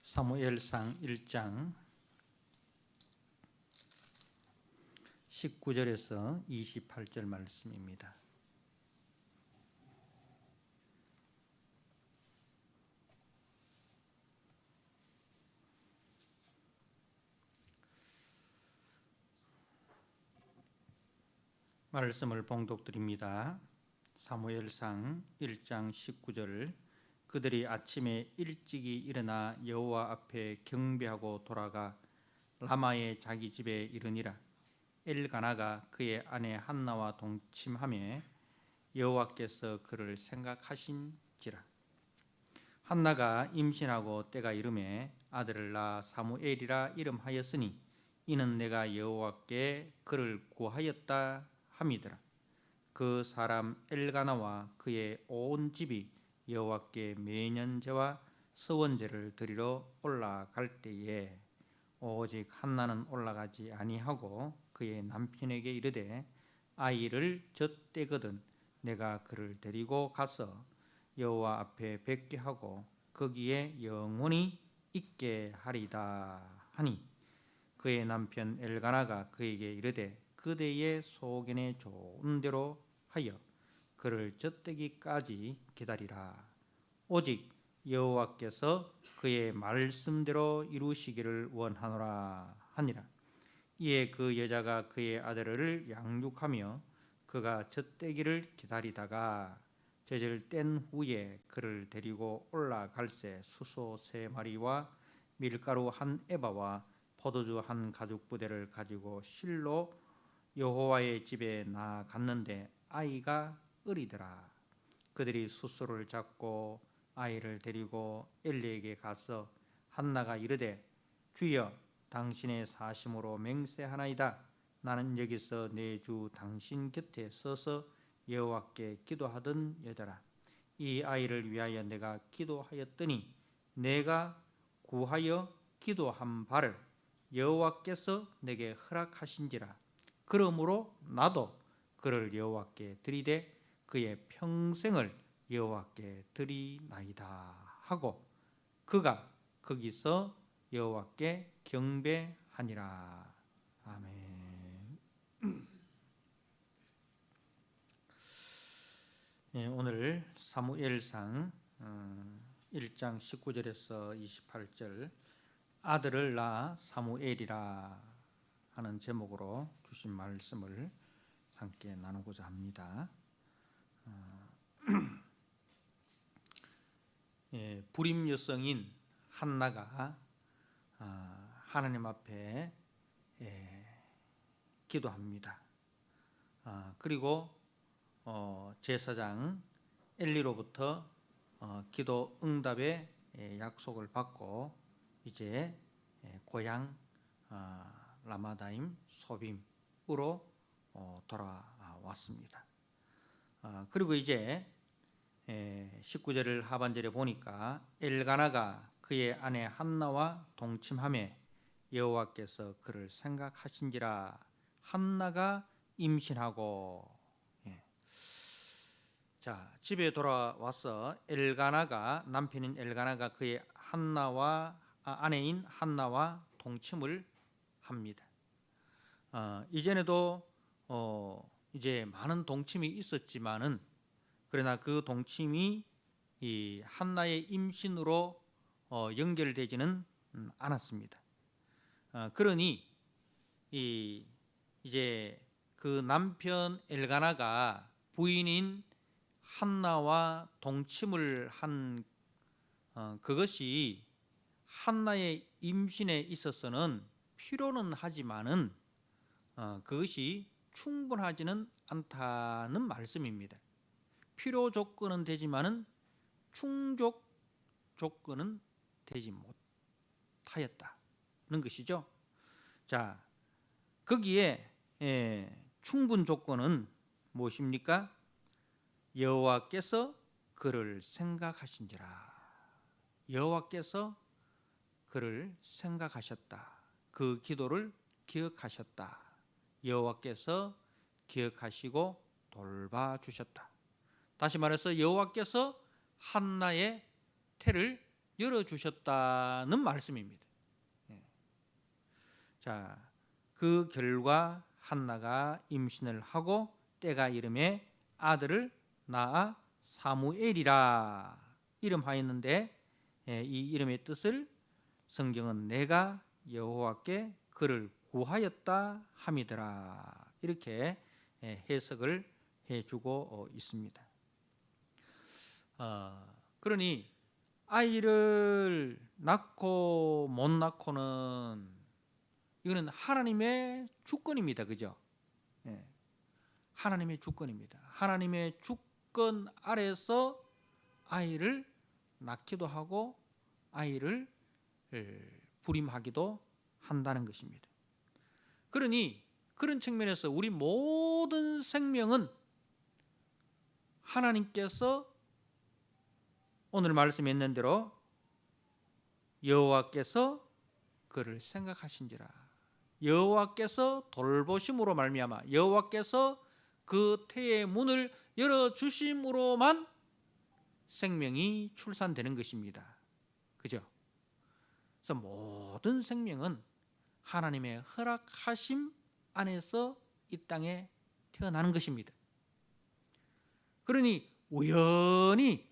사무엘상 1장 19절에서 28절 말씀입니다. 말씀을 봉독드립니다. 사무엘상 1장 19절. 그들이 아침에 일찍이 일어나 여호와 앞에 경배하고 돌아가 라마의 자기 집에 이르니라. 엘가나가 그의 아내 한나와 동침하며 여호와께서 그를 생각하신지라. 한나가 임신하고 때가 이르매 아들을 낳아 사무엘이라 이름하였으니 이는 내가 여호와께 그를 구하였다 함이더라. 그 사람 엘가나와 그의 온 집이 여호와께 매년제와 서원제를 드리러 올라갈 때에 오직 한나는 올라가지 아니하고 그의 남편에게 이르되 아이를 젖대거든 내가 그를 데리고 가서 여호와 앞에 뵙게 하고 거기에 영원히 있게 하리다 하니, 그의 남편 엘가나가 그에게 이르되 그대의 소견에 좋은 대로 하여 그를 젖대기까지 기다리라. 오직 여호와께서 그의 말씀대로 이루시기를 원하노라 하니라. 이에 그 여자가 그의 아들을 양육하며 그가 젖대기를 기다리다가 젖을 뗀 후에 그를 데리고 올라갈새 수소 3마리와 밀가루 1에바와 포도주 1가죽부대를 가지고 실로 여호와의 집에 나아갔는데 아이가 어리더라. 그들이 수소를 잡고 아이를 데리고 엘리에게 가서 한나가 이르되 주여 당신의 사심으로 맹세하나이다. 나는 여기서 내 주 당신 곁에 서서 여호와께 기도하던 여자라. 이 아이를 위하여 내가 기도하였더니 내가 구하여 기도한 바를 여호와께서 내게 허락하신지라. 그러므로 나도 그를 여호와께 드리되 그의 평생을 여호와께 드리나이다 하고 그가 거기서 여호와께 경배하니라. 아멘. 오늘 사무엘상 1장 19절에서 28절 아들을 낳아 사무엘이라 하는 제목으로 주신 말씀을 함께 나누고자 합니다. 불임 여성인 한나가 하나님 앞에 기도합니다. 그리고 제사장 엘리로부터 기도 응답의 약속을 받고 이제 고향 라마다임 소빔으로 돌아왔습니다. 그리고 이제 19절 하반절에 보니까 엘가나가 그의 아내 한나와 동침하며 여호와께서 그를 생각하신지라. 한나가 임신하고 자 집에 돌아와서 엘가나가 남편인 엘가나가 그의 한나와 아내인 한나와 동침을 합니다. 이전에도 이제 많은 동침이 있었지만은 그러나 그 동침이 이 한나의 임신으로 연결되지는 않았습니다. 그러니 이제 그 남편 엘가나가 부인인 한나와 동침을 한 그것이 한나의 임신에 있어서는 필요는 하지만은 그것이 충분하지는 않다는 말씀입니다. 필요 조건은 되지만은 충족 조건은 되지 못하였다는 것이죠. 자, 거기에 충분 조건은 무엇입니까? 여호와께서 그를 생각하신지라. 여호와께서 그를 생각하셨다. 그 기도를 기억하셨다. 여호와께서 기억하시고 돌봐주셨다. 다시 말해서 여호와께서 한나의 태를 열어주셨다는 말씀입니다. 자, 그 결과 한나가 임신을 하고 때가 이름에 아들을 낳아 사무엘이라 이름하였는데, 이 이름의 뜻을 성경은 내가 여호와께 그를 구하였다 함이더라 이렇게 해석을 해주고 있습니다. 그러니 아이를 낳고 못 낳고는 이거는 하나님의 주권입니다. 그죠? 하나님의 주권입니다. 하나님의 주권 아래서 아이를 낳기도 하고 아이를 불임하기도 한다는 것입니다. 그러니 그런 측면에서 우리 모든 생명은 하나님께서 오늘 말씀했는 대로 여호와께서 그를 생각하신지라, 여호와께서 돌보심으로 말미암아 여호와께서 그 태의 문을 열어주심으로만 생명이 출산되는 것입니다. 그죠? 그래서 모든 생명은 하나님의 허락하심 안에서 이 땅에 태어나는 것입니다. 그러니 우연히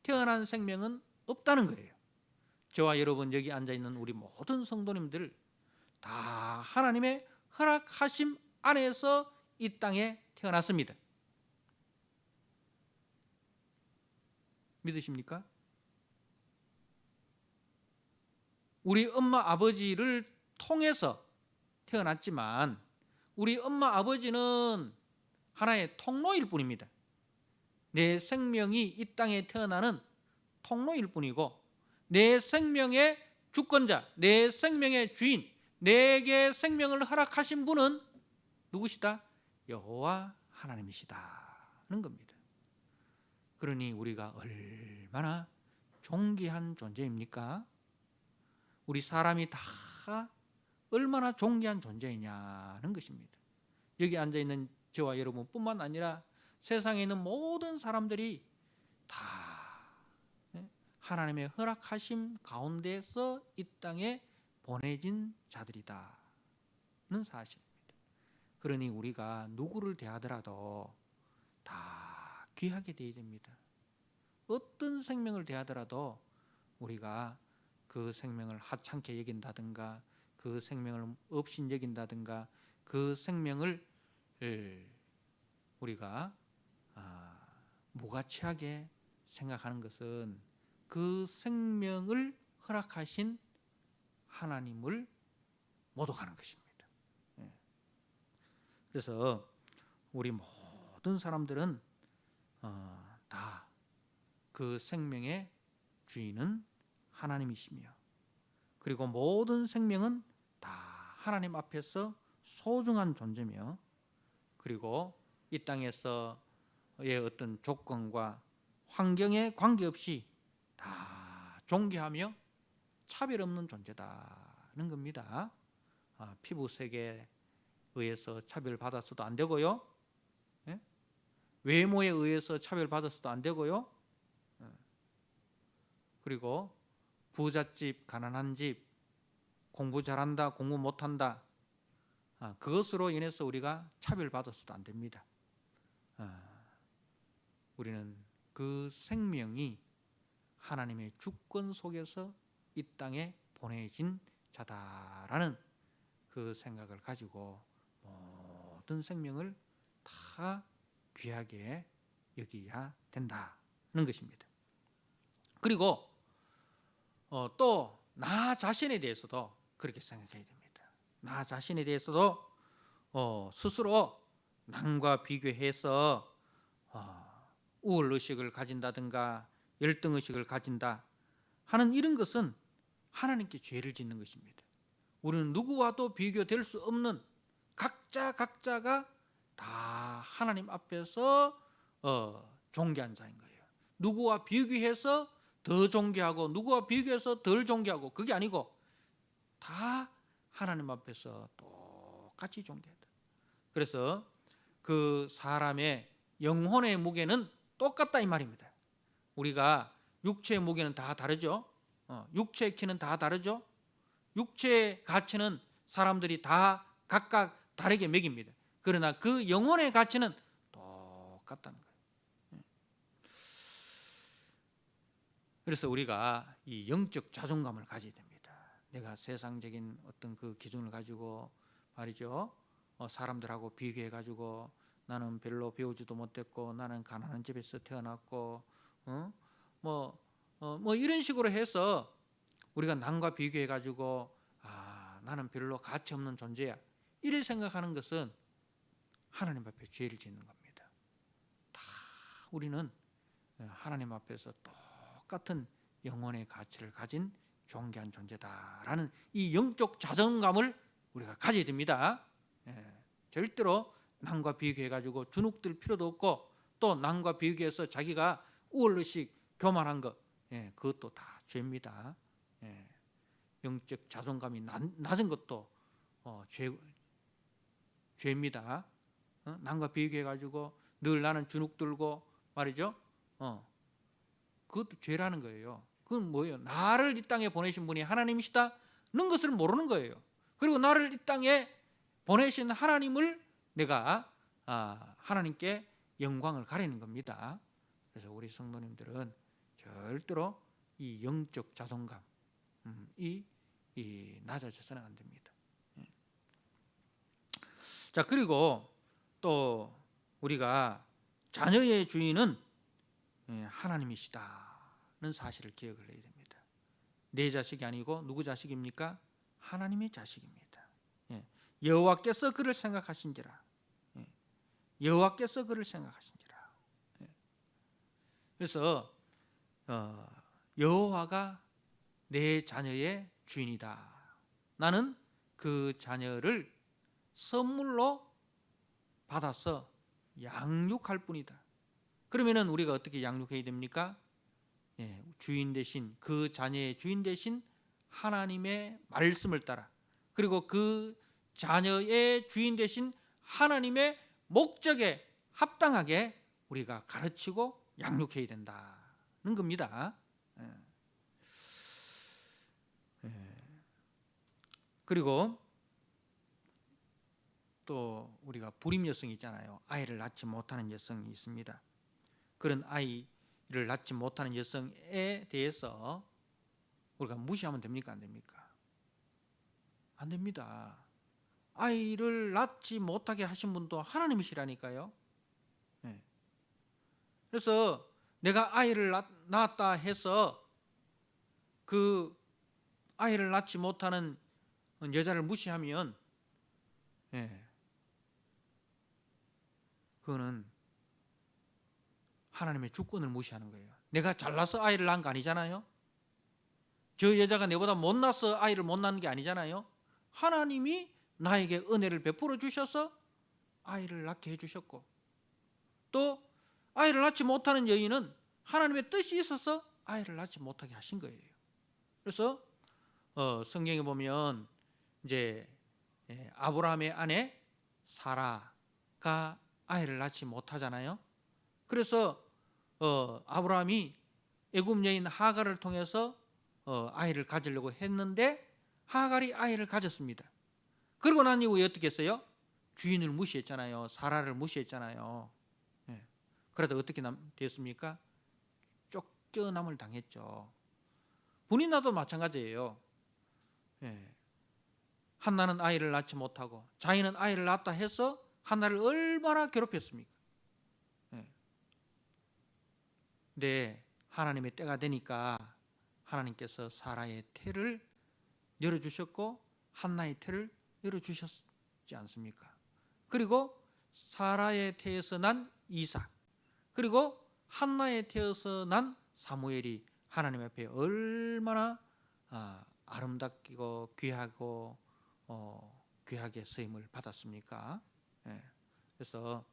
태어난 생명은 없다는 거예요. 저와 여러분 여기 앉아있는 우리 모든 성도님들 다 하나님의 허락하심 안에서 이 땅에 태어났습니다. 믿으십니까? 우리 엄마 아버지를 통해서 태어났지만 우리 엄마 아버지는 하나의 통로일 뿐입니다. 내 생명이 이 땅에 태어나는 통로일 뿐이고 내 생명의 주권자, 내 생명의 주인, 내게 생명을 허락하신 분은 누구시다? 여호와 하나님이시다는 겁니다. 그러니 우리가 얼마나 존귀한 존재입니까? 우리 사람이 다 얼마나 존귀한 존재이냐는 것입니다. 여기 앉아있는 저와 여러분뿐만 아니라 세상에 있는 모든 사람들이 다 하나님의 허락하심 가운데서 이 땅에 보내진 자들이다는 사실입니다. 그러니 우리가 누구를 대하더라도 다 귀하게 대해야 됩니다. 어떤 생명을 대하더라도 우리가 그 생명을 하찮게 여긴다든가 그 생명을 없인 여긴다든가 그 생명을 우리가 무가치하게 생각하는 것은 그 생명을 허락하신 하나님을 모독하는 것입니다. 그래서 우리 모든 사람들은 다 그 생명의 주인은 하나님이시며 그리고 모든 생명은 다 하나님 앞에서 소중한 존재며 그리고 이 땅에서의 어떤 조건과 환경에 관계없이 다 존귀하며 차별 없는 존재다는 겁니다. 피부색에 의해서 차별받아서도 안 되고요. 외모에 의해서 차별받아서도 안 되고요. 그리고 부잣집, 가난한 집, 공부 잘한다, 공부 못한다, 그것으로 인해서 우리가 차별받아서도 안 됩니다. 우리는 그 생명이 하나님의 주권 속에서 이 땅에 보내진 자다라는 그 생각을 가지고 모든 생명을 다 귀하게 여겨야 된다는 것입니다. 그리고 또 나 자신에 대해서도 그렇게 생각해야 됩니다. 나 자신에 대해서도 스스로 남과 비교해서 우월의식을 가진다든가 열등의식을 가진다 하는 이런 것은 하나님께 죄를 짓는 것입니다. 우리는 누구와도 비교될 수 없는 각자가 다 하나님 앞에서 존귀한 자인 거예요. 누구와 비교해서 더 존귀하고 누구와 비교해서 덜 존귀하고 그게 아니고 다 하나님 앞에서 똑같이 존귀하다. 그래서 그 사람의 영혼의 무게는 똑같다 이 말입니다. 우리가 육체의 무게는 다 다르죠. 육체의 키는 다 다르죠. 육체의 가치는 사람들이 다 각각 다르게 매깁니다. 그러나 그 영혼의 가치는 똑같다는 거예요. 그래서 우리가 이 영적 자존감을 가져야 됩니다. 내가 세상적인 어떤 그 기준을 가지고 말이죠, 사람들하고 비교해 가지고 나는 별로 배우지도 못했고 나는 가난한 집에서 태어났고 뭐 이런 식으로 해서 우리가 남과 비교해 가지고 나는 별로 가치 없는 존재야, 이렇게 생각하는 것은 하나님 앞에 죄를 짓는 겁니다. 다 우리는 하나님 앞에서 똑같은 영혼의 가치를 가진 존귀한 존재다라는 이 영적 자존감을 우리가 가져야 됩니다. 절대로 남과 비교해 가지고 주눅들 필요도 없고, 또 남과 비교해서 자기가 우월의식 교만한 것, 그것도 다 죄입니다. 영적 자존감이 낮은 것도 죄입니다. 남과 비교해 가지고 늘 나는 주눅 들고 말이죠, 그것도 죄라는 거예요. 그건 뭐예요? 나를 이 땅에 보내신 분이 하나님이시다는 것을 모르는 거예요. 그리고 나를 이 땅에 보내신 하나님을 내가 하나님께 영광을 가리는 겁니다. 그래서 우리 성도님들은 절대로 이 영적 자존감 이 낮아져서는 안 됩니다. 자, 그리고 또 우리가 자녀의 주인은 하나님이시다는 사실을 기억을 해야 됩니다. 내 자식이 아니고 누구 자식입니까? 하나님의 자식입니다. 여호와께서 그를 생각하신지라. 여호와께서 그를 생각하신지라. 그래서 여호와가 내 자녀의 주인이다. 나는 그 자녀를 선물로 받아서 양육할 뿐이다. 그러면은 우리가 어떻게 양육해야 됩니까? 주인 대신, 그 자녀의 주인 대신 하나님의 말씀을 따라, 그리고 그 자녀의 주인 대신 하나님의 목적에 합당하게 우리가 가르치고 양육해야 된다는 겁니다. 그리고 또 우리가 불임 여성이 있잖아요. 아이를 낳지 못하는 여성이 있습니다. 그런 아이를 낳지 못하는 여성에 대해서 우리가 무시하면 됩니까? 안 됩니까? 안 됩니다. 아이를 낳지 못하게 하신 분도 하나님이시라니까요. 그래서 내가 아이를 낳았다 해서 그 아이를 낳지 못하는 여자를 무시하면 그거는 하나님의 주권을 무시하는 거예요. 내가 잘나서 아이를 낳은 거 아니잖아요. 저 여자가 내보다 못나서 아이를 못 낳은 게 아니잖아요. 하나님이 나에게 은혜를 베풀어 주셔서 아이를 낳게 해주셨고, 또 아이를 낳지 못하는 여인은 하나님의 뜻이 있어서 아이를 낳지 못하게 하신 거예요. 그래서 성경에 보면 이제 아브라함의 아내 사라가 아이를 낳지 못하잖아요. 그래서 아브라함이 애굽 여인 하갈을 통해서 아이를 가지려고 했는데 하갈이 아이를 가졌습니다. 그러고 난 이후에 어떻게 했어요? 주인을 무시했잖아요. 사라를 무시했잖아요. 그러다 어떻게 됐습니까? 쫓겨남을 당했죠. 분이나도 마찬가지예요. 한나는 아이를 낳지 못하고 자기는 아이를 낳았다 해서 한나를 얼마나 괴롭혔습니까? 근데 하나님의 때가 되니까 하나님께서 사라의 태를 열어주셨고 한나의 태를 열어주셨지 않습니까? 그리고 사라의 태에서 난 이삭, 그리고 한나의 태에서 난 사무엘이 하나님 앞에 얼마나 아름답고 귀하고 귀하게 쓰임을 받았습니까? 그래서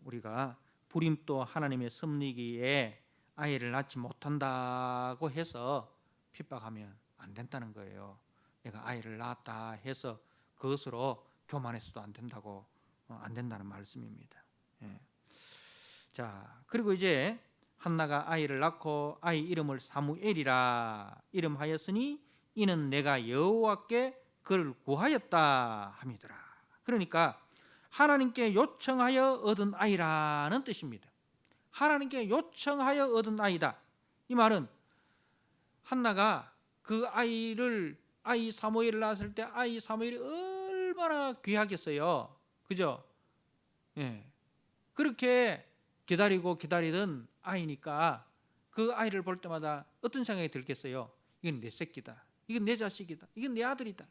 우리가 불임도 하나님의 섭리기에 아이를 낳지 못한다고 해서 핍박하면 안 된다는 거예요. 내가 아이를 낳았다 해서 그것으로 교만해서도 안 된다는 말씀입니다. 자, 그리고 이제 한나가 아이를 낳고 아이 이름을 사무엘이라 이름하였으니 이는 내가 여호와께 그를 구하였다 함이더라. 그러니까 하나님께 요청하여 얻은 아이라는 뜻입니다. 하나님께 요청하여 얻은 아이다. 이 말은 한나가 그 아이 사무엘을 낳았을 때 아이 사무엘이 얼마나 귀하겠어요. 그죠? 예. 그렇게 기다리던 아이니까 그 아이를 볼 때마다 어떤 생각이 들겠어요? 이건 내 새끼다. 이건 내 자식이다. 이건 내 아들이다.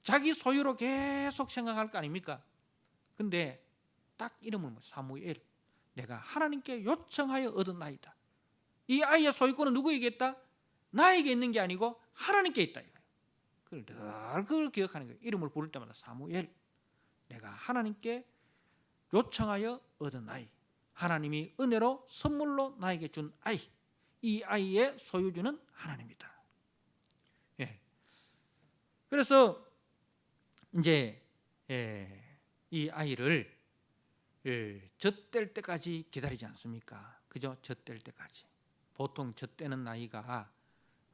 자기 소유로 계속 생각할 거 아닙니까? 근데 딱 이름은 사무엘. 내가 하나님께 요청하여 얻은 아이다. 이 아이의 소유권은 누구에게 있다? 나에게 있는 게 아니고 하나님께 있다. 그걸 늘 그걸 기억하는 거예요. 이름을 부를 때마다 사무엘. 내가 하나님께 요청하여 얻은 아이. 하나님이 은혜로 선물로 나에게 준 아이. 이 아이의 소유주는 하나님이다. 예. 그래서 이제 이 아이를 젖될 때까지 기다리지 않습니까? 그죠? 젖될 때까지. 보통 젖대는 나이가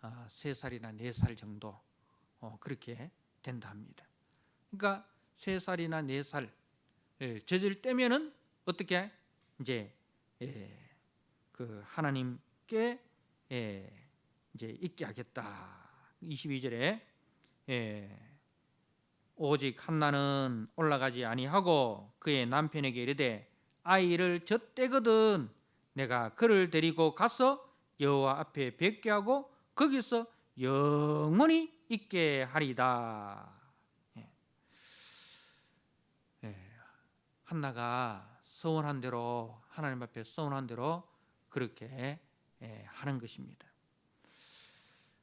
3살이나 4살 정도 그렇게 된다 합니다. 그러니까 3살이나 4살 젖을 때면은 어떻게 이제 그 하나님께 이제 있게 하겠다. 22절에 오직 한나는 올라가지 아니하고 그의 남편에게 이르되 아이를 젖대거든 내가 그를 데리고 가서 여호와 앞에 뵙게 하고 거기서 영원히 있게 하리다. 한나가 서원한 대로 하나님 앞에 서원한 대로 그렇게 하는 것입니다.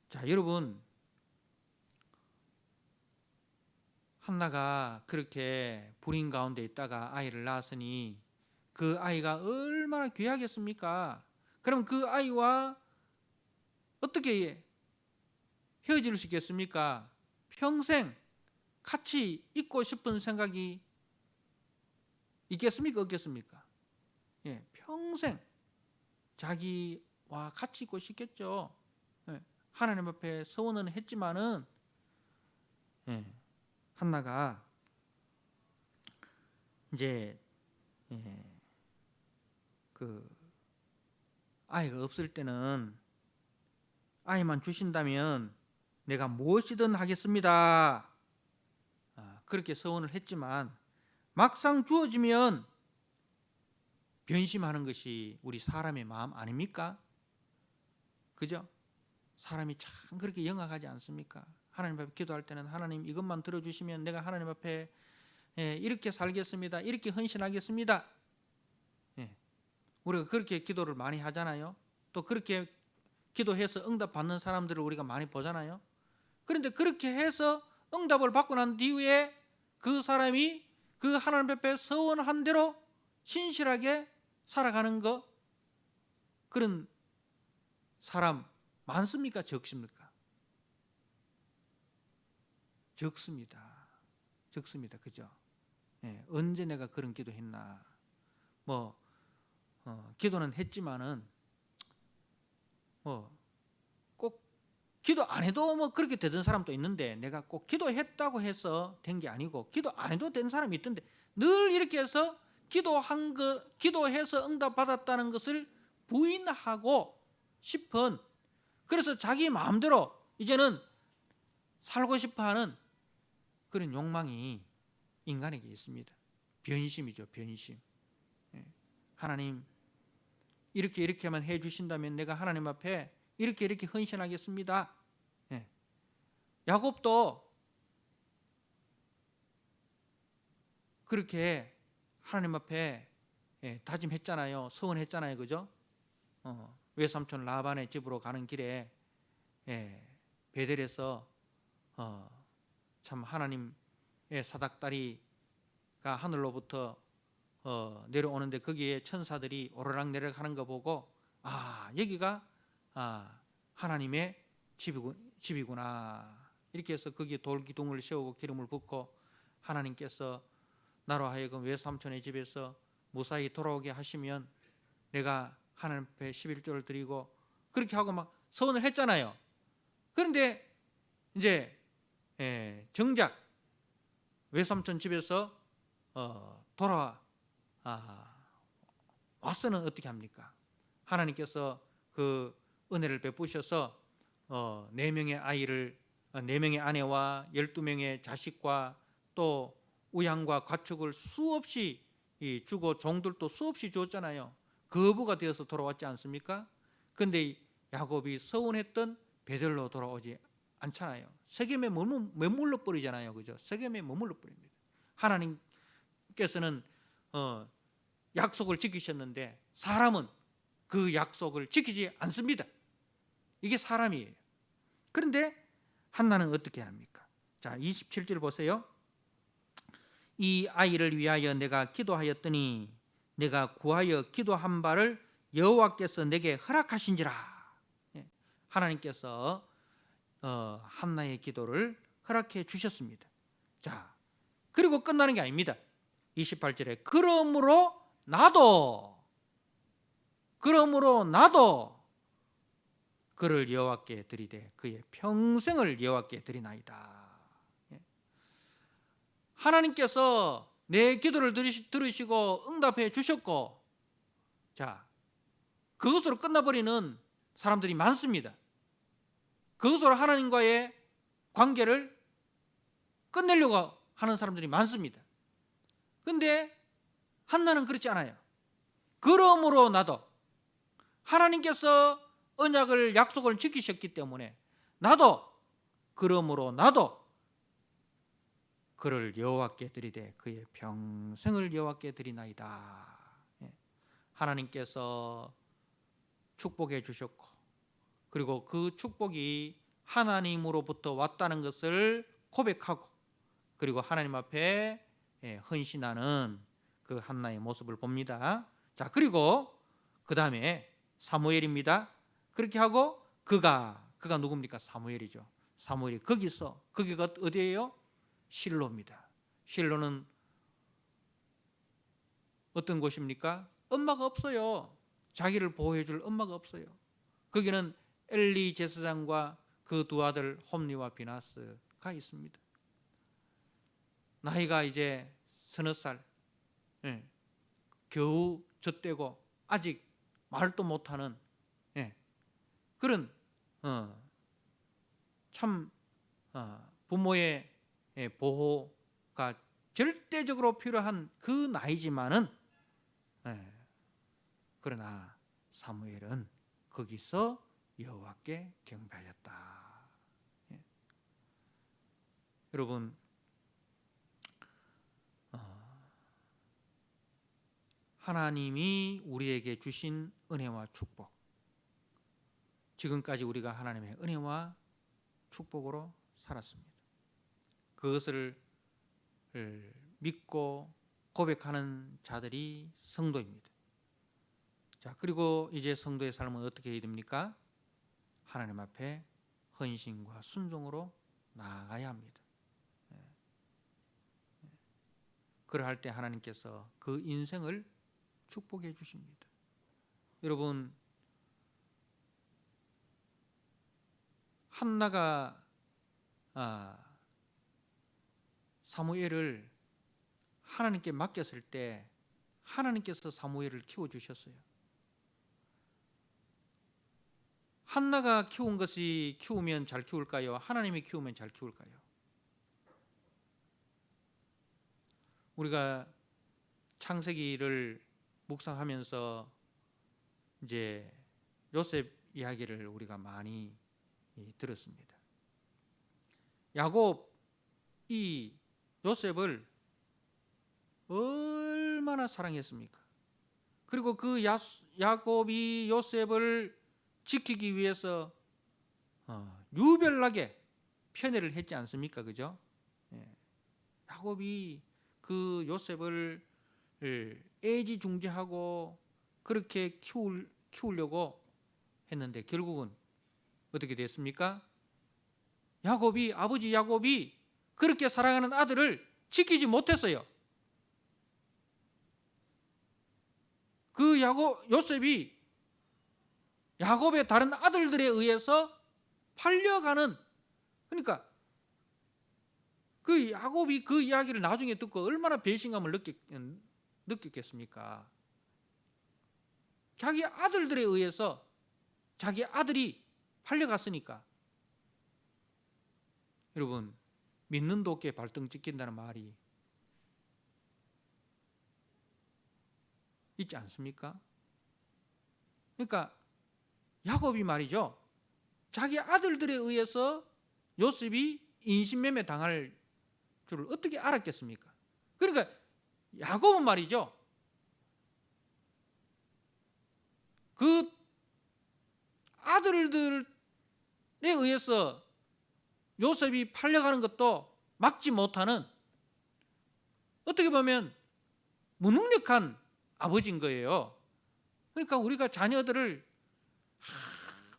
자, 여러분, 한나가 그렇게 불임 가운데 있다가 아이를 낳았으니 그 아이가 얼마나 귀하겠습니까? 그럼 그 아이와 어떻게 헤어질 수 있겠습니까? 평생 같이 있고 싶은 생각이 있겠습니까? 없겠습니까? 평생 자기와 같이 있고 싶겠죠. 하나님 앞에 서원은 했지만은 한나가 이제 그 아이가 없을 때는 아이만 주신다면 내가 무엇이든 하겠습니다. 그렇게 서원을 했지만 막상 주어지면 변심하는 것이 우리 사람의 마음 아닙니까? 그죠? 사람이 참 그렇게 영악하지 않습니까? 하나님 앞에 기도할 때는 하나님 이것만 들어주시면 내가 하나님 앞에 이렇게 살겠습니다. 이렇게 헌신하겠습니다. 우리가 그렇게 기도를 많이 하잖아요. 또 그렇게 기도해서 응답받는 사람들을 우리가 많이 보잖아요. 그런데 그렇게 해서 응답을 받고 난 뒤에 그 사람이 그 하나님 앞에 서원한 대로 신실하게 살아가는 거, 그런 사람 많습니까? 적습니까? 적습니다. 적습니다. 그죠? 언제 내가 그런 기도했나? 기도는 했지만은 꼭 기도 안 해도 그렇게 되던 사람도 있는데 내가 꼭 기도했다고 해서 된 게 아니고 기도 안 해도 된 사람이 있던데 늘 이렇게 해서 기도해서 응답 받았다는 것을 부인하고 싶은, 그래서 자기 마음대로 이제는 살고 싶어하는 그런 욕망이 인간에게 있습니다. 변심이죠, 변심. 하나님 이렇게만 해주신다면 내가 하나님 앞에 이렇게 헌신하겠습니다. 야곱도 그렇게 하나님 앞에 다짐했잖아요. 서원했잖아요. 그죠? 외삼촌 라반의 집으로 가는 길에 베델에서 참 하나님의 사닥다리가 하늘로부터 내려오는데 거기에 천사들이 오르락 내리락 하는 거 보고 여기가 하나님의 집이구나. 이렇게 해서 거기에 돌기둥을 세우고 기름을 붓고 하나님께서 나로 하여금 외삼촌의 집에서 무사히 돌아오게 하시면 내가 하나님 앞에 11조를 드리고 그렇게 하고 막 서원을 했잖아요. 그런데 이제 정작 외삼촌 집에서 와서는 어떻게 합니까? 하나님께서 그 은혜를 베푸셔서 4명의 아이를 4명의 아내와 12명의 자식과 또 우양과 가축을 수없이 주고 종들도 수없이 줬잖아요. 거부가 되어서 돌아왔지 않습니까? 그런데 야곱이 서운했던 베델로 돌아오지 않잖아요. 세겜에 머물러 버리잖아요. 그죠? 세겜에 머물러 버립니다. 하나님께서는 약속을 지키셨는데 사람은 그 약속을 지키지 않습니다. 이게 사람이에요. 그런데 한나는 어떻게 합니까? 자, 27절 보세요. 이 아이를 위하여 내가 기도하였더니 내가 구하여 기도한 바를 여호와께서 내게 허락하신지라. 하나님께서 한나의 기도를 허락해 주셨습니다. 자, 그리고 끝나는 게 아닙니다. 28절에 그러므로 나도 그를 여호와께 드리되 그의 평생을 여호와께 드리나이다. 하나님께서 내 기도를 들으시고 응답해 주셨고, 자, 그것으로 끝나버리는 사람들이 많습니다. 그것으로 하나님과의 관계를 끝내려고 하는 사람들이 많습니다. 그런데 한나는 그렇지 않아요. 그러므로 나도 하나님께서 언약을 약속을 지키셨기 때문에 그러므로 나도 그를 여호와께 드리되 그의 평생을 여호와께 드리나이다. 하나님께서 축복해 주셨고, 그리고 그 축복이 하나님으로부터 왔다는 것을 고백하고, 그리고 하나님 앞에 헌신하는 그 한나의 모습을 봅니다. 자, 그리고 그 다음에 사무엘입니다. 그렇게 하고 그가 누굽니까? 사무엘이죠. 사무엘이 거기가 어디예요? 실로입니다. 실로는 어떤 곳입니까? 엄마가 없어요. 자기를 보호해 줄 엄마가 없어요. 거기는 엘리 제사장과 그 두 아들 홈리와 비나스가 있습니다. 나이가 이제 서너 살, 겨우 젖대고 아직 말도 못하는 그런 참 부모의 보호가 절대적으로 필요한 그 나이지만은, 그러나 사무엘은 거기서 여호와께 경배하였다. 여러분, 하나님이 우리에게 주신 은혜와 축복, 지금까지 우리가 하나님의 은혜와 축복으로 살았습니다. 그것을 믿고 고백하는 자들이 성도입니다. 자, 그리고 이제 성도의 삶은 어떻게 해야 됩니까? 하나님 앞에 헌신과 순종으로 나아가야 합니다. 그러할 때 하나님께서 그 인생을 축복해 주십니다. 여러분, 한나가 사무엘을 하나님께 맡겼을 때 하나님께서 사무엘을 키워주셨어요. 한나가 키운 것이 키우면 잘 키울까요? 하나님이 키우면 잘 키울까요? 우리가 창세기를 묵상하면서 이제 요셉 이야기를 우리가 많이 들었습니다. 야곱이 요셉을 얼마나 사랑했습니까? 그리고 그 야곱이 요셉을 지키기 위해서 유별나게 편애를 했지 않습니까? 그죠? 야곱이 그 요셉을 애지중지하고 그렇게 키우려고 했는데 결국은 어떻게 됐습니까? 아버지 야곱이 그렇게 사랑하는 아들을 지키지 못했어요. 그 요셉이 야곱의 다른 아들들에 의해서 팔려가는, 그러니까 그 야곱이 그 이야기를 나중에 듣고 얼마나 배신감을 느꼈겠습니까? 자기 아들들에 의해서 자기 아들이 팔려갔으니까. 여러분, 믿는 도끼에 발등 찍힌다는 말이 있지 않습니까? 그러니까 야곱이 말이죠, 자기 아들들에 의해서 요셉이 인신매매 당할 줄을 어떻게 알았겠습니까? 그러니까 야곱은 말이죠, 그 아들들에 의해서 요셉이 팔려가는 것도 막지 못하는, 어떻게 보면 무능력한 아버지인 거예요. 그러니까 우리가 자녀들을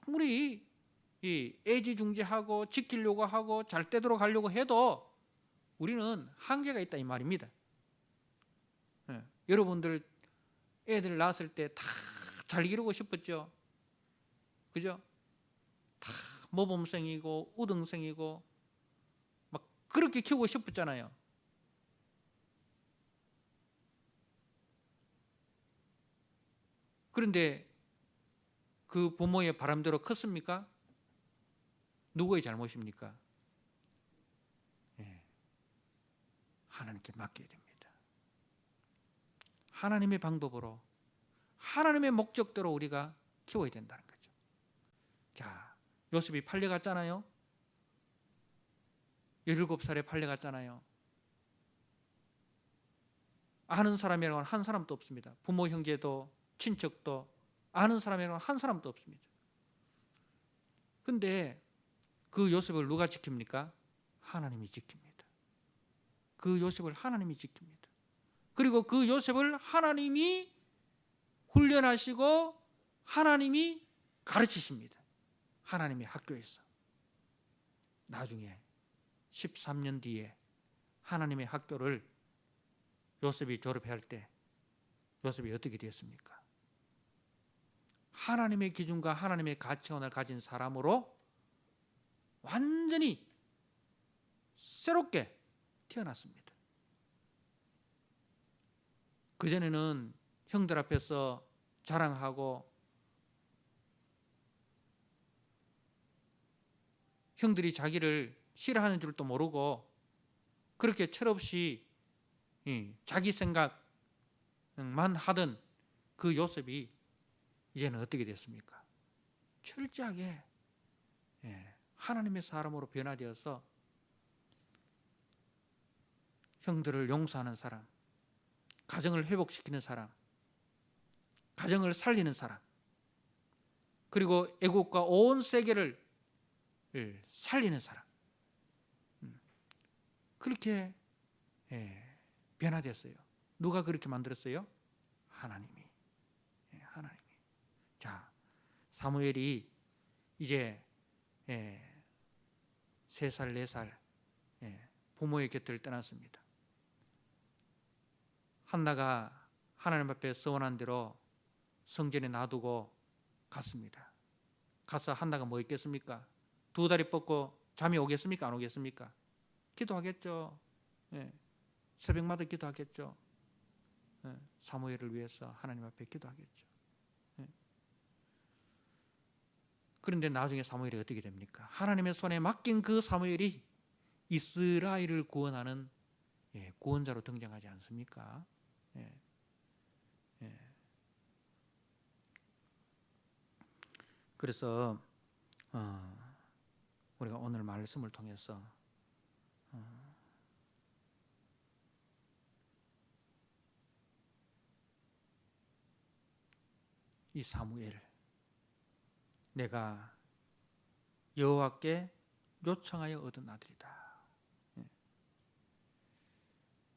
아무리 애지중지하고 지키려고 하고 잘 되도록 하려고 해도 우리는 한계가 있다 이 말입니다. 여러분들 애들 낳았을 때 다 잘 기르고 싶었죠? 그죠? 다 모범생이고 우등생이고 막 그렇게 키우고 싶었잖아요. 그런데 그 부모의 바람대로 컸습니까? 누구의 잘못입니까? 하나님께 맡겨야 됩니다. 하나님의 방법으로, 하나님의 목적대로 우리가 키워야 된다는 거죠. 자, 요셉이 팔려갔잖아요. 17살에 팔려갔잖아요. 아는 사람이라고는 한 사람도 없습니다. 부모, 형제도 친척도 아는 사람이라고는 한 사람도 없습니다. 근데 그 요셉을 누가 지킵니까? 하나님이 지킵니다. 그 요셉을 하나님이 지킵니다. 그리고 그 요셉을 하나님이 훈련하시고 하나님이 가르치십니다. 하나님의 학교에서. 나중에 13년 뒤에 하나님의 학교를 요셉이 졸업할 때 요셉이 어떻게 되었습니까? 하나님의 기준과 하나님의 가치관을 가진 사람으로 완전히 새롭게 태어났습니다. 그전에는 형들 앞에서 자랑하고 형들이 자기를 싫어하는 줄도 모르고 그렇게 철없이 자기 생각만 하던 그 요셉이 이제는 어떻게 됐습니까? 철저하게 하나님의 사람으로 변화되어서 형들을 용서하는 사람, 가정을 회복시키는 사람, 가정을 살리는 사람, 그리고 애국과 온 세계를 살리는 사람, 그렇게 변화됐어요. 누가 그렇게 만들었어요? 하나님이. 하나님이. 자, 사무엘이 이제 3살, 4살 부모의 곁을 떠났습니다. 한나가 하나님 앞에 서원한 대로 성전에 놔두고 갔습니다. 가서 한나가 뭐 있겠습니까? 2다리 뻗고 잠이 오겠습니까? 안 오겠습니까? 기도하겠죠. 새벽마다 기도하겠죠. 사무엘을 위해서 하나님 앞에 기도하겠죠. 그런데 나중에 사무엘이 어떻게 됩니까? 하나님의 손에 맡긴 그 사무엘이 이스라엘을 구원하는 구원자로 등장하지 않습니까? 그래서 우리가 오늘 말씀을 통해서 이 사무엘, 내가 여호와께 요청하여 얻은 아들이다.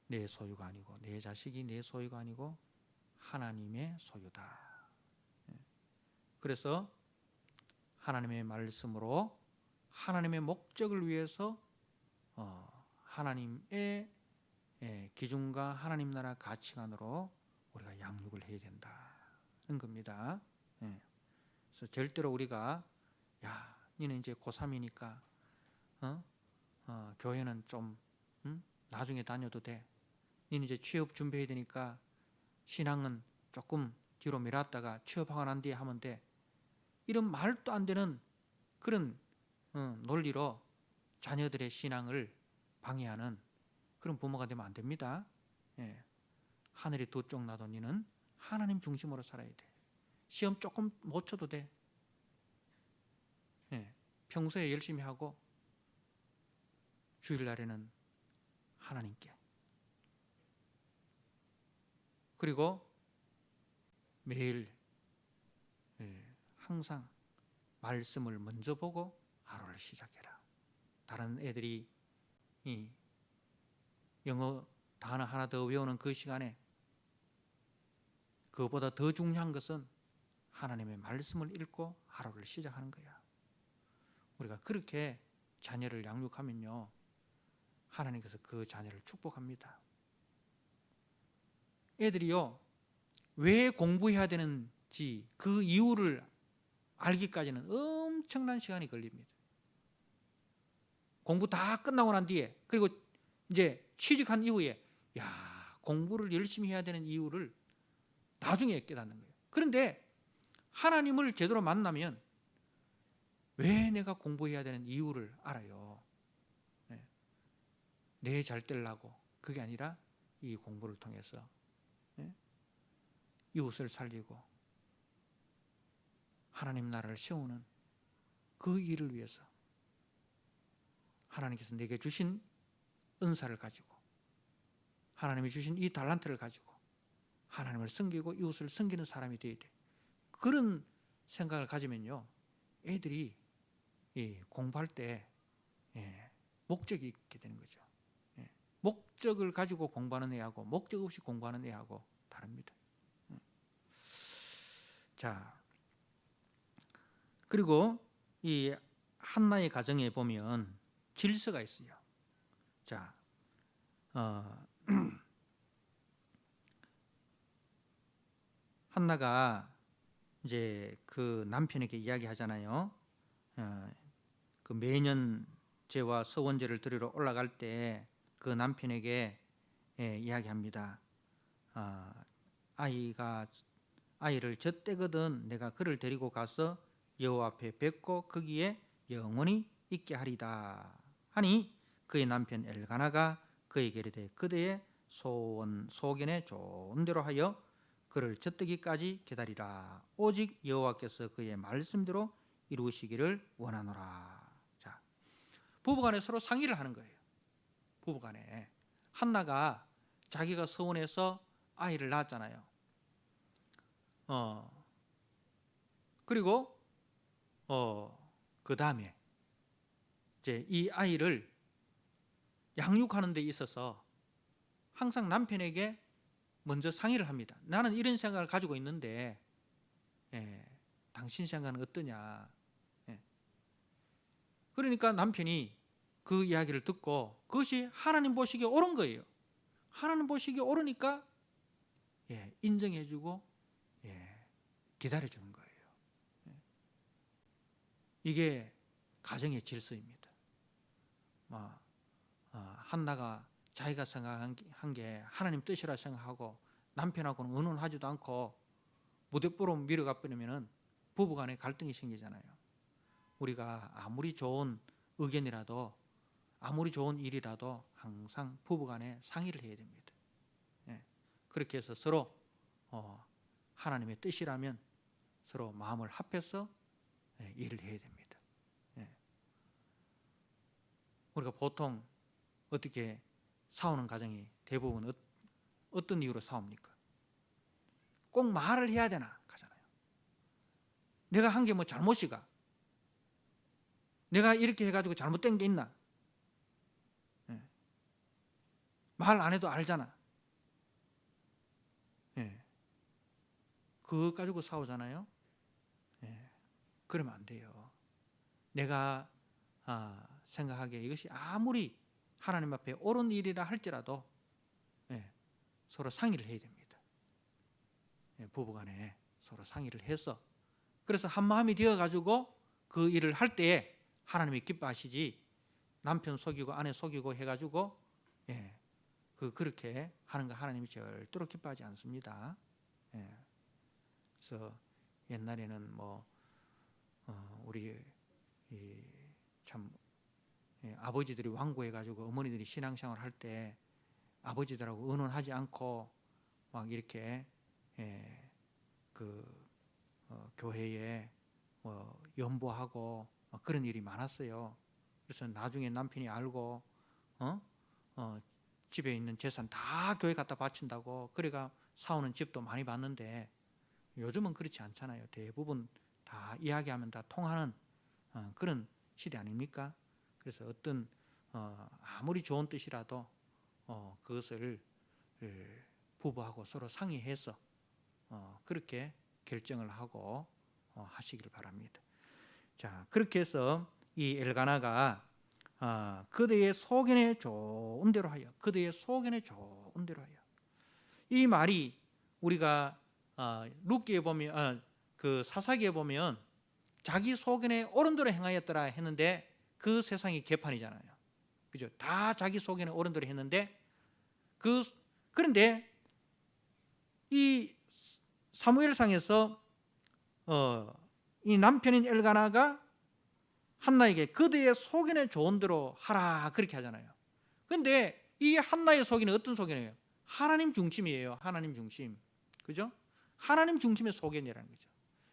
내 소유가 아니고, 내 자식이 내 소유가 아니고 하나님의 소유다. 그래서 하나님의 말씀으로 하나님의 목적을 위해서 하나님의 기준과 하나님 나라 가치관으로 우리가 양육을 해야 된다는 겁니다. 그래서 절대로 우리가 야, 니는 이제 고3이니까 교회는 좀 나중에 다녀도 돼. 니는 이제 취업 준비해야 되니까 신앙은 조금 뒤로 미뤘다가 취업하고 난 뒤에 하면 돼. 이런 말도 안 되는 그런 논리로 자녀들의 신앙을 방해하는 그런 부모가 되면 안 됩니다. 예. 하늘이 두 쪽 나도 니는 하나님 중심으로 살아야 돼. 시험 조금 못 쳐도 돼. 예. 평소에 열심히 하고 주일날에는 하나님께, 그리고 매일 항상 말씀을 먼저 보고 하루를 시작해라. 다른 애들이 이 영어 단어 하나 더 외우는 그 시간에 그것보다 더 중요한 것은 하나님의 말씀을 읽고 하루를 시작하는 거야. 우리가 그렇게 자녀를 양육하면요, 하나님께서 그 자녀를 축복합니다. 애들이요, 왜 공부해야 되는지 그 이유를 알기까지는 엄청난 시간이 걸립니다. 공부 다 끝나고 난 뒤에, 그리고 이제 취직한 이후에 공부를 열심히 해야 되는 이유를 나중에 깨닫는 거예요. 그런데 하나님을 제대로 만나면 왜 내가 공부해야 되는 이유를 알아요. 내 잘 되려고. 그게 아니라 이 공부를 통해서 이웃을 살리고 하나님 나라를 세우는 그 일을 위해서 하나님께서 내게 주신 은사를 가지고, 하나님이 주신 이 달란트를 가지고 하나님을 섬기고 이웃을 섬기는 사람이 되어야 돼. 그런 생각을 가지면요, 애들이 공부할 때 목적이 있게 되는 거죠. 목적을 가지고 공부하는 애하고 목적 없이 공부하는 애하고 다릅니다. 자, 그리고 이 한나의 가정에 보면 질서가 있어요. 자, 한나가 이제 그 남편에게 이야기하잖아요. 그 매년제와 서원제를 드리러 올라갈 때 그 남편에게 이야기합니다. 아이를 젖대거든 내가 그를 데리고 가서 여호와 앞에 뵙고 거기에 영원히 있게 하리다 하니, 그의 남편 엘가나가 그에게 이르되 그대의 소견에 좋은 대로 하여 그를 젖대기까지 기다리라. 오직 여호와께서 그의 말씀대로 이루시기를 원하노라. 자, 부부간에 서로 상의를 하는 거예요. 부부간에 한나가 자기가 서원해서 아이를 낳았잖아요. 그리고 그 다음에 이제 이 아이를 양육하는 데 있어서 항상 남편에게 먼저 상의를 합니다. 나는 이런 생각을 가지고 있는데 당신 생각은 어떠냐. 그러니까 남편이 그 이야기를 듣고 그것이 하나님 보시기에 옳은 거예요. 하나님 보시기에 옳으니까 인정해주고 기다려주는 거예요. 이게 가정의 질서입니다. 한나가 자기가 생각한 게 하나님 뜻이라 생각하고 남편하고는 의논하지도 않고 무대뽀로 밀어가 버리면 부부간에 갈등이 생기잖아요. 우리가 아무리 좋은 의견이라도 아무리 좋은 일이라도 항상 부부간에 상의를 해야 됩니다. 그렇게 해서 서로 하나님의 뜻이라면 서로 마음을 합해서 일을 해야 됩니다. 우리가 보통 어떻게 싸우는 가정이 대부분 어떤 이유로 싸웁니까? 꼭 말을 해야 되나 하잖아요. 내가 한 게 뭐 잘못이가? 내가 이렇게 해가지고 잘못된 게 있나? 말 안 해도 알잖아. 그거 가지고 싸우잖아요. 그러면 안 돼요. 내가 생각하기에 이것이 아무리 하나님 앞에 옳은 일이라 할지라도 서로 상의를 해야 됩니다. 부부간에 서로 상의를 해서 그래서 한 마음이 되어 가지고 그 일을 할 때에 하나님이 기뻐하시지, 남편 속이고 아내 속이고 해가지고 그렇게 하는 거 하나님이 절대로 기뻐하지 않습니다. 그래서 옛날에는 우리 참 아버지들이 완고해가지고 어머니들이 신앙생활 할 때 아버지들하고 의논하지 않고 막 이렇게 교회에 연보하고 그런 일이 많았어요. 그래서 나중에 남편이 알고 집에 있는 재산 다 교회 갖다 바친다고 그래가 싸우는 집도 많이 봤는데, 요즘은 그렇지 않잖아요. 대부분 다 이야기하면 다 통하는 그런 시대 아닙니까? 그래서 어떤 아무리 좋은 뜻이라도 그것을 부부하고 서로 상의해서 그렇게 결정을 하고 하시길 바랍니다. 자, 그렇게 해서 이 엘가나가 그대의 소견에 좋은 대로 하여, 그대의 소견에 좋은 대로 하여. 이 말이 우리가 룻기에 보면 그 사사기에 보면 자기 소견에 옳은 대로 행하였더라 했는데 그 세상이 개판이잖아요. 그죠? 다 자기 소견에 옳은 대로 했는데 그런데 이 사무엘상에서 이 남편인 엘가나가 한나에게 그대의 소견에 좋은 대로 하라 그렇게 하잖아요. 그런데 이 한나의 소견은 어떤 소견이에요? 하나님 중심이에요. 하나님 중심. 그죠? 하나님 중심의 소견이라는 거죠.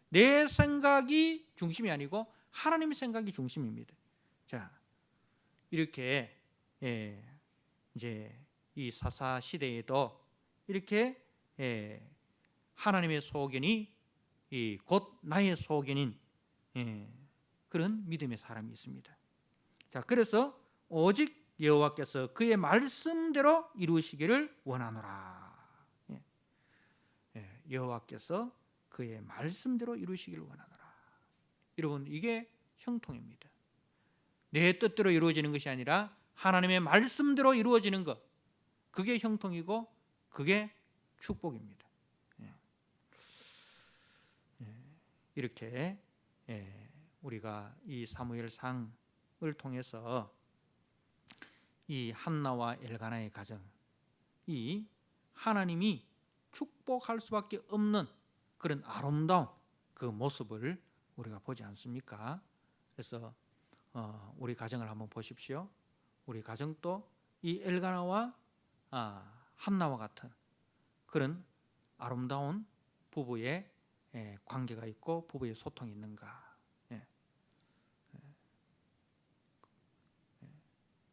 내 생각이 중심이 아니고 하나님의 생각이 중심입니다. 자, 이렇게 이제 이 사사 시대에도 이렇게 하나님의 소견이 곧 나의 소견인 그런 믿음의 사람이 있습니다. 자, 그래서 오직 여호와께서 그의 말씀대로 이루시기를 원하노라. 여호와께서 그의 말씀대로 이루시기를 원하노라. 여러분, 이게 형통입니다. 내 뜻대로 이루어지는 것이 아니라 하나님의 말씀대로 이루어지는 것, 그게 형통이고 그게 축복입니다. 이렇게 우리가 이 사무엘상을 통해서 이 한나와 엘가나의 가정, 이 하나님이 축복할 수밖에 없는 그런 아름다운 그 모습을 우리가 보지 않습니까? 그래서 우리 가정을 한번 보십시오. 우리 가정도 이 엘가나와 한나와 같은 그런 아름다운 부부의 관계가 있고 부부의 소통이 있는가?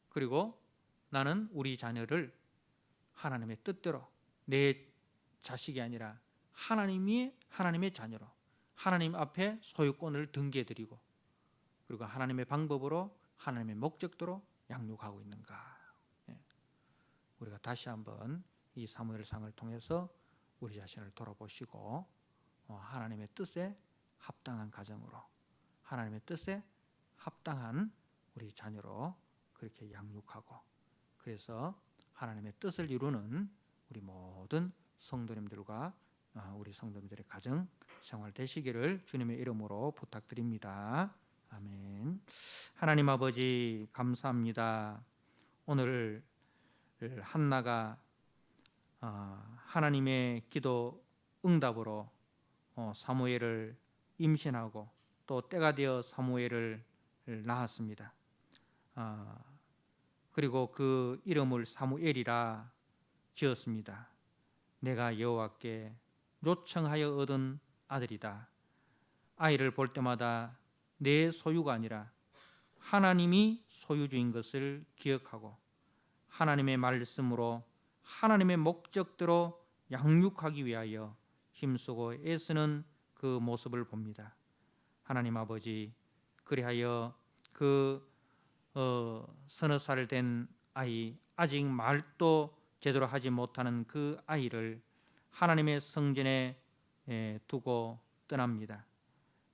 그리고 나는 우리 자녀를 하나님의 뜻대로, 내 자식이 아니라 하나님의 자녀로 하나님 앞에 소유권을 등기해드리고, 그리고 하나님의 방법으로 하나님의 목적대로 양육하고 있는가? 우리가 다시 한번 이 사무엘상을 통해서 우리 자신을 돌아보시고 하나님의 뜻에 합당한 가정으로, 하나님의 뜻에 합당한 우리 자녀로 그렇게 양육하고, 그래서 하나님의 뜻을 이루는 우리 모든 성도님들과 우리 성도님들의 가정 생활 되시기를 주님의 이름으로 부탁드립니다. 아멘. 하나님 아버지, 감사합니다. 오늘 한나가 하나님의 기도 응답으로 사무엘을 임신하고 또 때가 되어 사무엘을 낳았습니다. 그리고 그 이름을 사무엘이라 지었습니다. 내가 여호와께 요청하여 얻은 아들이다. 아이를 볼 때마다 내 소유가 아니라 하나님이 소유주인 것을 기억하고 하나님의 말씀으로 하나님의 목적대로 양육하기 위하여 힘쓰고 애쓰는 그 모습을 봅니다. 하나님 아버지, 그리하여 그 서너 살 된 아이, 아직 말도 제대로 하지 못하는 그 아이를 하나님의 성전에 두고 떠납니다.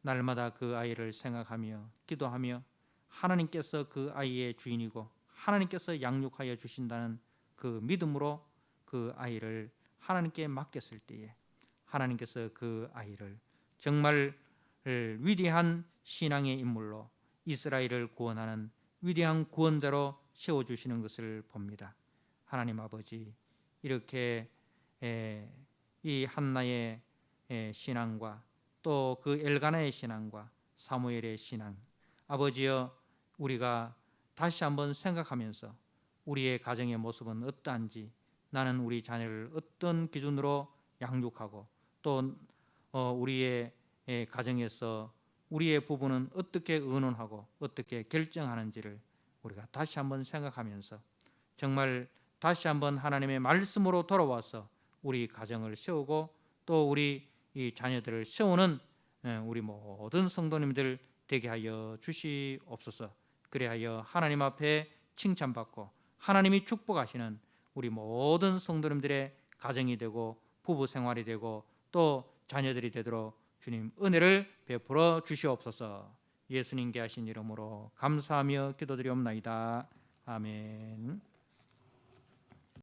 날마다 그 아이를 생각하며 기도하며 하나님께서 그 아이의 주인이고 하나님께서 양육하여 주신다는 그 믿음으로 그 아이를 하나님께 맡겼을 때에 하나님께서 그 아이를 정말 위대한 신앙의 인물로 이스라엘을 구원하는 위대한 구원자로 세워주시는 것을 봅니다. 하나님 아버지, 이렇게 이 한나의 신앙과 또 그 엘가나의 신앙과 사무엘의 신앙, 아버지여, 우리가 다시 한번 생각하면서 우리의 가정의 모습은 어떠한지, 나는 우리 자녀를 어떤 기준으로 양육하고 또 우리의 가정에서 우리의 부부는 어떻게 의논하고 어떻게 결정하는지를 우리가 다시 한번 생각하면서 정말 다시 한번 하나님의 말씀으로 돌아와서 우리 가정을 세우고 또 우리 이 자녀들을 세우는 우리 모든 성도님들 되게 하여 주시옵소서. 그래하여 하나님 앞에 칭찬받고 하나님이 축복하시는 우리 모든 성도님들의 가정이 되고 부부 생활이 되고 또 자녀들이 되도록 주님 은혜를 베풀어 주시옵소서. 예수님께 하신 이름으로 감사하며 기도드리옵나이다. 아멘.